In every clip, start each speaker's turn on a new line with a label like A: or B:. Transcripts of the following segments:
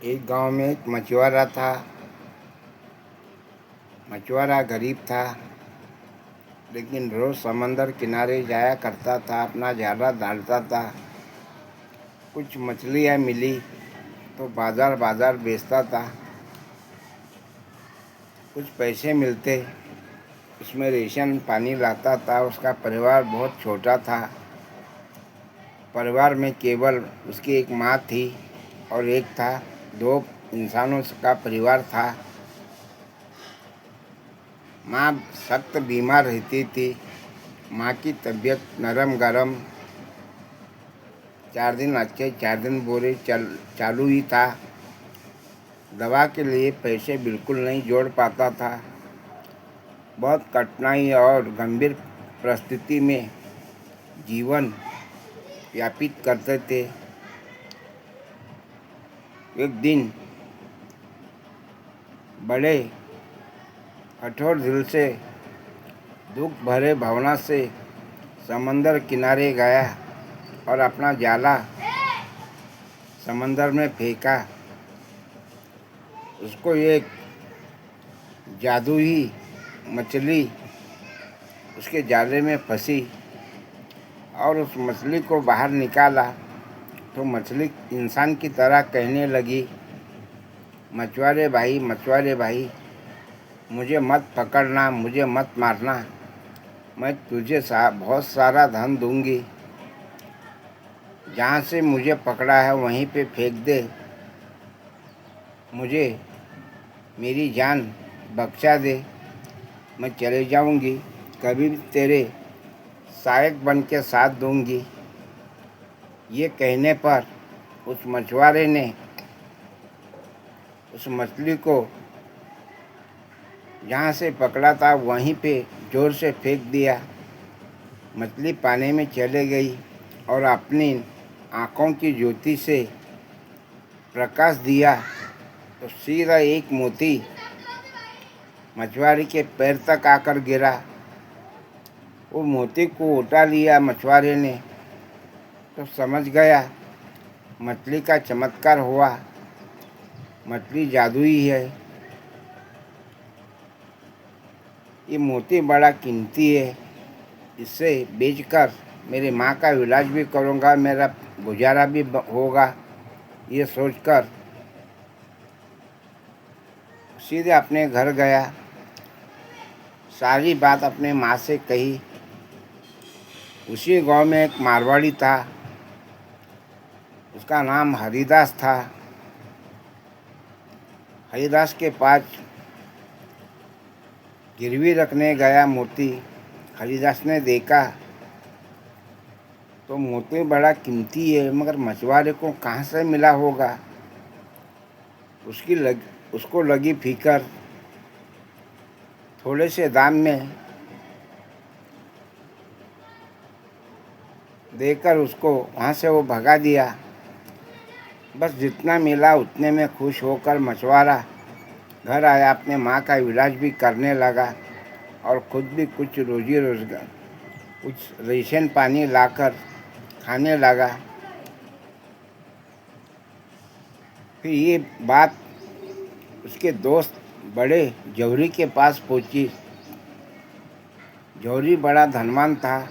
A: एक गांव में एक मछुआरा था। मछुआरा गरीब था, लेकिन रोज़ समंदर किनारे जाया करता था, अपना जाला डालता था। कुछ मछलियाँ मिली तो बाज़ार बाज़ार बेचता था। कुछ पैसे मिलते, उसमें रेशन पानी लाता था। उसका परिवार बहुत छोटा था। परिवार में केवल उसकी एक माँ थी और एक था, 2 इंसानों का परिवार था। माँ सख्त बीमार रहती थी। माँ की तबीयत नरम गरम, 4 दिन अच्छे 4 दिन बुरे चालू ही था। दवा के लिए पैसे बिल्कुल नहीं जोड़ पाता था। बहुत कठिनाई और गंभीर परिस्थिति में जीवन यापित करते थे। एक दिन बड़े कठोर दिल से, दुख भरे भावना से समंदर किनारे गया और अपना जाला समंदर में फेंका। उसको एक जादुई मछली उसके जाले में फंसी और उस मछली को बाहर निकाला तो मछली इंसान की तरह कहने लगी, मछुआरे भाई, मुझे मत पकड़ना, मुझे मत मारना। मैं तुझे बहुत सारा धन दूंगी। जहाँ से मुझे पकड़ा है वहीं पे फेंक दे। मुझे मेरी जान बख्शा दे। मैं चले जाऊंगी, कभी भी तेरे सहायक बन के साथ दूंगी। ये कहने पर उस मछुआरे ने उस मछली को जहाँ से पकड़ा था वहीं पे जोर से फेंक दिया। मछली पानी में चले गई और अपनी आँखों की ज्योति से प्रकाश दिया तो सीधा एक मोती मछुआरे के पैर तक आकर गिरा। वो मोती को उठा लिया मछुआरे ने तो समझ गया मछली का चमत्कार हुआ। मछली जादुई है। ये मोती बड़ा कीमती है। इसे बेचकर मेरी माँ का इलाज भी करूँगा, मेरा गुजारा भी होगा। ये सोचकर सीधे अपने घर गया। सारी बात अपने माँ से कही। उसी गांव में एक मारवाड़ी था, उसका नाम हरिदास था। हरिदास के पास गिरवी रखने गया मोती। हरिदास ने देखा तो मोती बड़ा कीमती है, मगर मछुआरे को कहाँ से मिला होगा। उसको लगी फिकर। थोड़े से दाम में देकर उसको वहाँ से वो भगा दिया। बस जितना मिला उतने में खुश होकर मछुआरा घर आया, अपने माँ का इलाज भी करने लगा और खुद भी कुछ रोजी रोजगार, कुछ रेशन पानी लाकर खाने लगा। फिर ये बात उसके दोस्त बड़े जौहरी के पास पहुंची। जौहरी बड़ा धनवान था।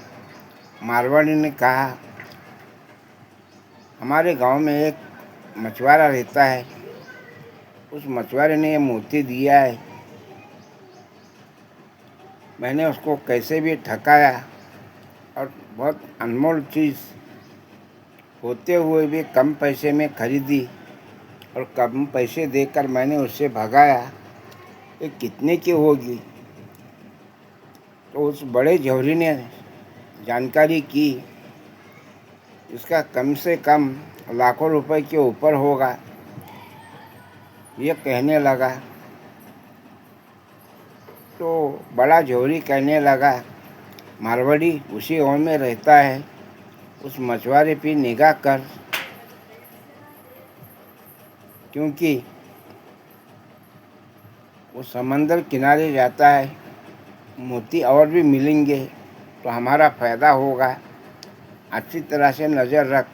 A: मारवाड़ी ने कहा, हमारे गांव में एक मछुआरा रहता है, उस मछुआरे ने ये मोती दिया है। मैंने उसको कैसे भी ठकाया और बहुत अनमोल चीज़ होते हुए भी कम पैसे में खरीदी और कम पैसे देकर मैंने उससे भगाया। ये कितने की होगी? तो उस बड़े जौहरी ने जानकारी की, इसका कम से कम लाखों रुपए के ऊपर होगा। ये कहने लगा तो बड़ा जौहरी कहने लगा, मारवाड़ी उसी गाँव में रहता है, उस मछुआरे पे निगाह कर, क्योंकि वो समंदर किनारे जाता है। मोती और भी मिलेंगे तो हमारा फ़ायदा होगा। अच्छी तरह से नज़र रख।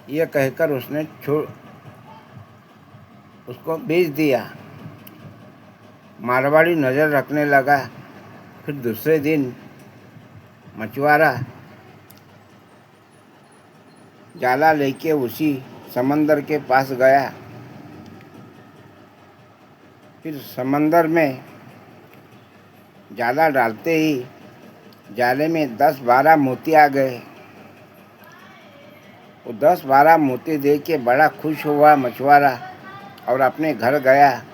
A: ये कहकर उसने उसको बेच दिया। मारवाड़ी नज़र रखने लगा। फिर दूसरे दिन मछुआरा जाला लेके उसी समंदर के पास गया। फिर समंदर में जाला डालते ही जाले में 10-12 मोती आ गए। वो 10-12 मोती देख के बड़ा खुश हुआ मछुआरा और अपने घर गया।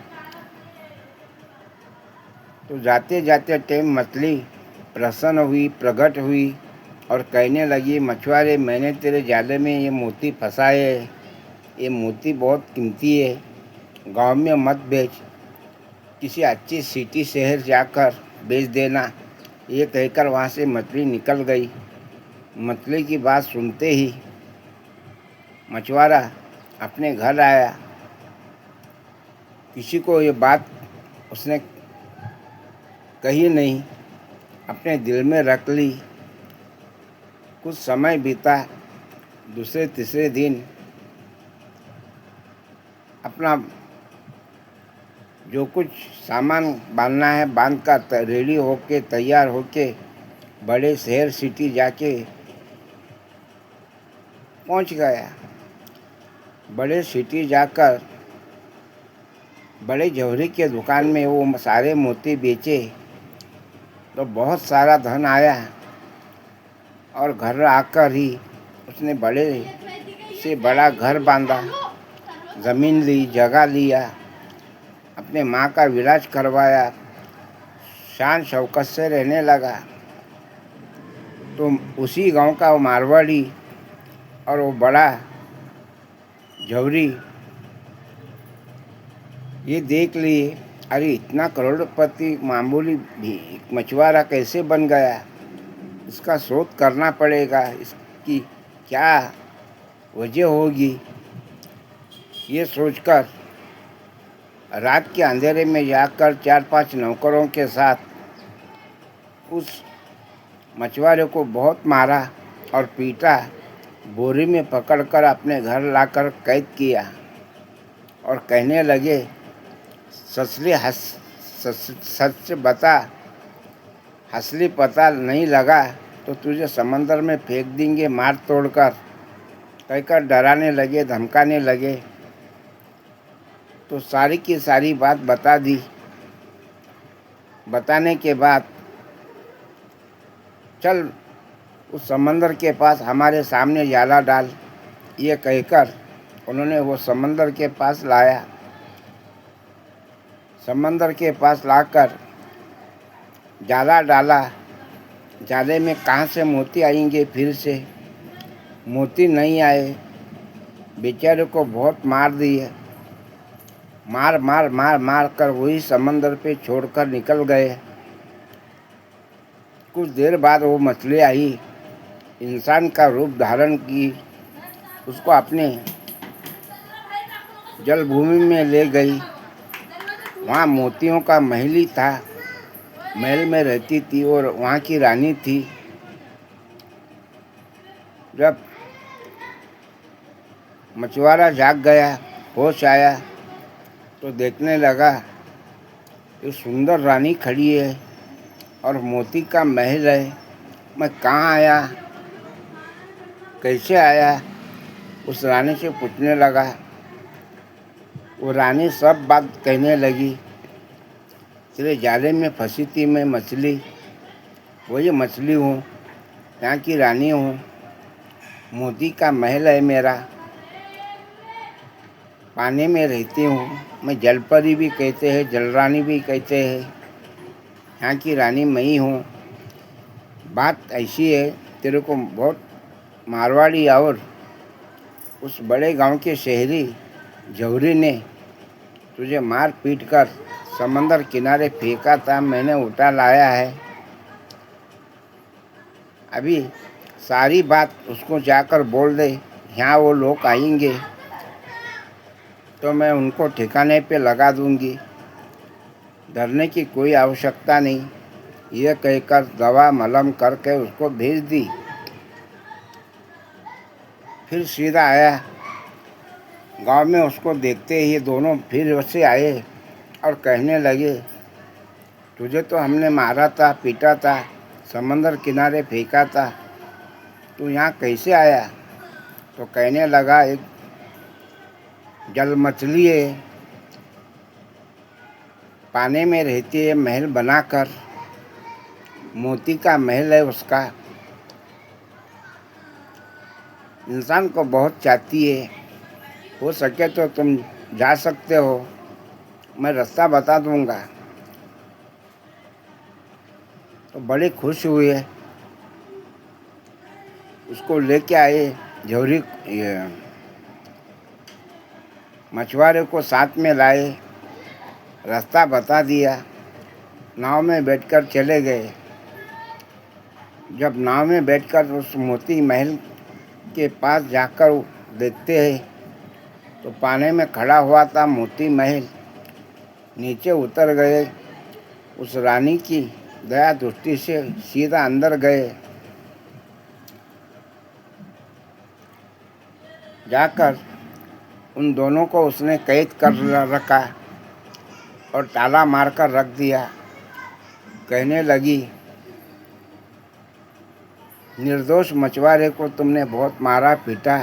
A: तो जाते जाते टाइम मछली प्रसन्न हुई, प्रकट हुई और कहने लगी, मछुआरे, मैंने तेरे जाले में ये मोती फंसाए है। ये मोती बहुत कीमती है, गांव में मत बेच, किसी अच्छी सिटी शहर जाकर बेच देना। ये कहकर वहाँ से मछली निकल गई। मछली की बात सुनते ही मछुआरा अपने घर आया। किसी को ये बात उसने कही नहीं, अपने दिल में रख ली। कुछ समय बीता। दूसरे तीसरे दिन अपना जो कुछ सामान बांधना है बांध कर रेडी होके तैयार होके बड़े शहर सिटी जाके पहुंच गया। बड़े सिटी जाकर बड़े जौहरी के दुकान में वो सारे मोती बेचे तो बहुत सारा धन आया। और घर आकर ही उसने बड़े से बड़ा घर बांधा, ज़मीन ली, जगह लिया, अपने माँ का इलाज करवाया, शान शौकत से रहने लगा। तो उसी गांव का वो मारवाड़ी और वो बड़ा जौहरी ये देख लिए, अरे इतना करोड़पति मामूली भी मछुआरा कैसे बन गया, इसका शोध करना पड़ेगा, इसकी क्या वजह होगी। ये सोचकर रात के अंधेरे में जाकर 4-5 नौकरों के साथ उस मछुआरे को बहुत मारा और पीटा, बोरी में पकड़कर अपने घर लाकर कैद किया और कहने लगे, सच बता, असली पता नहीं लगा तो तुझे समंदर में फेंक देंगे मार तोड़कर, कहकर डराने लगे, धमकाने लगे। तो सारी की सारी बात बता दी। बताने के बाद, चल उस समंदर के पास हमारे सामने जाला डाल, ये कहकर उन्होंने वो समंदर के पास लाया। समंदर के पास लाकर जाला डाला। जाले में कहाँ से मोती आएंगे, फिर से मोती नहीं आए। बेचारे को बहुत मार दिए। मार मार मार मार कर वही समंदर पे छोड़कर निकल गए। कुछ देर बाद वो मछली आई, इंसान का रूप धारण की, उसको अपने जलभूमि में ले गई। वहाँ मोतियों का महल ही था। महल में रहती थी और वहाँ की रानी थी। जब मछुआरा जाग गया, होश आया तो देखने लगा ये सुंदर रानी खड़ी है और मोती का महल है। मैं कहाँ आया, कैसे आया, उस रानी से पूछने लगा। वो रानी सब बात कहने लगी। तेरे जाले में फंसी थी मैं मछली, वही मछली हूँ, यहाँ की रानी हूँ, मोती का महल है मेरा, पानी में रहती हूँ, मैं जलपरी भी कहते हैं, जलरानी भी कहते हैं, यहाँ की रानी मैं ही हूँ। बात ऐसी है, तेरे को बहुत मारवाड़ी और उस बड़े गांव के शहरी जौहरी ने तुझे मार पीट कर समंदर किनारे फेंका था, मैंने उठा लाया है। अभी सारी बात उसको जाकर बोल दे, यहाँ वो लोग आएंगे तो मैं उनको ठिकाने पे लगा दूंगी, डरने की कोई आवश्यकता नहीं। ये कहकर दवा मलम करके उसको भेज दी। फिर सीधा आया गांव में उसको देखते ही दोनों फिर वैसे आए और कहने लगे, तुझे तो हमने मारा था, पीटा था, समंदर किनारे फेंका था, तू यहाँ कैसे आया? तो कहने लगा, एक जल मछली है, पानी में रहती है, महल बनाकर, मोती का महल है उसका, इंसान को बहुत चाहती है, हो सके तो तुम जा सकते हो, मैं रास्ता बता दूंगा। तो बड़े खुश हुए, उसको लेके आए, झोरी मछुआरे को साथ में लाए, रास्ता बता दिया, नाव में बैठकर चले गए। जब नाव में बैठकर उस मोती महल के पास जाकर देखते हैं तो पानी में खड़ा हुआ था मोती महल। नीचे उतर गए, उस रानी की दया दृष्टि से सीधा अंदर गए। जाकर उन दोनों को उसने कैद कर रखा और ताला मारकर रख दिया। कहने लगी, निर्दोष मछुआरे को तुमने बहुत मारा पीटा,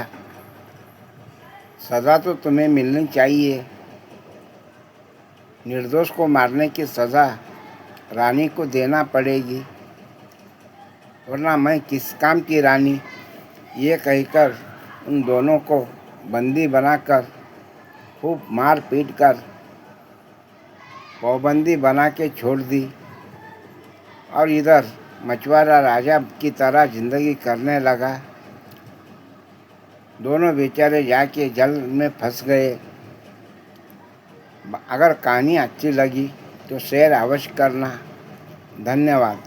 A: सज़ा तो तुम्हें मिलनी चाहिए। निर्दोष को मारने की सज़ा रानी को देना पड़ेगी, वरना मैं किस काम की रानी। ये कहकर उन दोनों को बंदी बनाकर खूब मार पीट कर पाबंदी बना के छोड़ दी। और इधर मछुआरा राजा की तरह जिंदगी करने लगा। दोनों बेचारे जाके जल में फंस गए। अगर कहानी अच्छी लगी तो शेयर अवश्य करना। धन्यवाद।